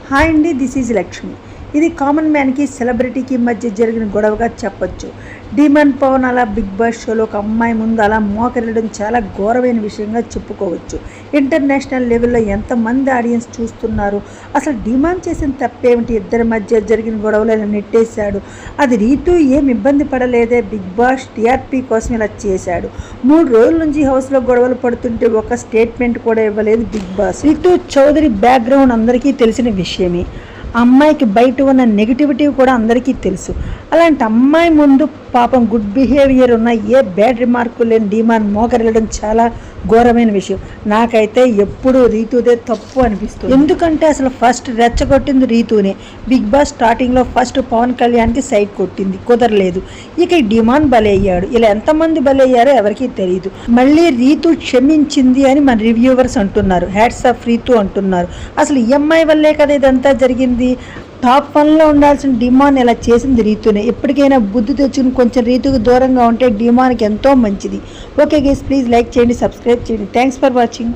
Hi అండి, this is Lakshmi. ఇది common మ్యాన్కి సెలబ్రిటీకి మధ్య జరిగిన గొడవగా చెప్పొచ్చు. డిమాండ్ పవన్ అలా బిగ్ బాస్ షోలో ఒక అమ్మాయి ముందు అలా మోకరిల్లడం చాలా ఘోరమైన విషయంగా చెప్పుకోవచ్చు. ఇంటర్నేషనల్ లెవెల్లో ఎంతమంది ఆడియన్స్ చూస్తున్నారు. అసలు డిమాండ్ చేసిన తప్పేమిటి? ఇద్దరి మధ్య జరిగిన గొడవలు ఇలా నెట్టేశాడు. అది రీతు ఏం ఇబ్బంది పడలేదే, బిగ్ బాస్ టీఆర్పీ కోసం ఇలా చేశాడు. 3 రోజుల నుంచి హౌస్లో గొడవలు పడుతుంటే ఒక స్టేట్మెంట్ కూడా ఇవ్వలేదు Bigg Boss. Rithu Chowdary background అందరికీ తెలిసిన విషయమే. అమ్మాయికి బయట ఉన్న నెగిటివిటీ కూడా అందరికీ తెలుసు. అలాంటి అమ్మాయి ముందు పాపం గుడ్ బిహేవియర్ ఉన్న ఏ బ్యాడ్ రిమార్కు లేని డిమాండ్ మోకరిల్లడం చాలా ఘోరమైన విషయం. నాకైతే ఎప్పుడు రీతుదే తప్పు అనిపిస్తుంది. ఎందుకంటే అసలు ఫస్ట్ రెచ్చగొట్టింది రీతునే. బిగ్ బాస్ స్టార్టింగ్లో ఫస్ట్ పవన్ కళ్యాణ్కి సైడ్ కొట్టింది, కుదరలేదు. ఇక ఈ డిమాండ్ బలయ్యాడు. ఇలా ఎంతమంది బలయ్యారో ఎవరికీ తెలియదు. మళ్ళీ రీతు క్షమించింది అని మన రివ్యూవర్స్ అంటున్నారు. హ్యాట్స్ ఆఫ్ రీతు అంటున్నారు. అసలు ఈ అమ్మాయి వల్లే కదా ఇదంతా జరిగింది. టాప్ 1లో ఉండాల్సిన డిమాండ్ ఇలా చేసింది రీతునే. ఎప్పటికైనా బుద్ధి తెచ్చుకుని కొంచెం రీతుకు దూరంగా ఉంటే డిమాండ్కి ఎంతో మంచిది. ఓకే గైస్, ప్లీజ్ లైక్ చేయండి, సబ్స్క్రైబ్ చేయండి. Thanks for watching.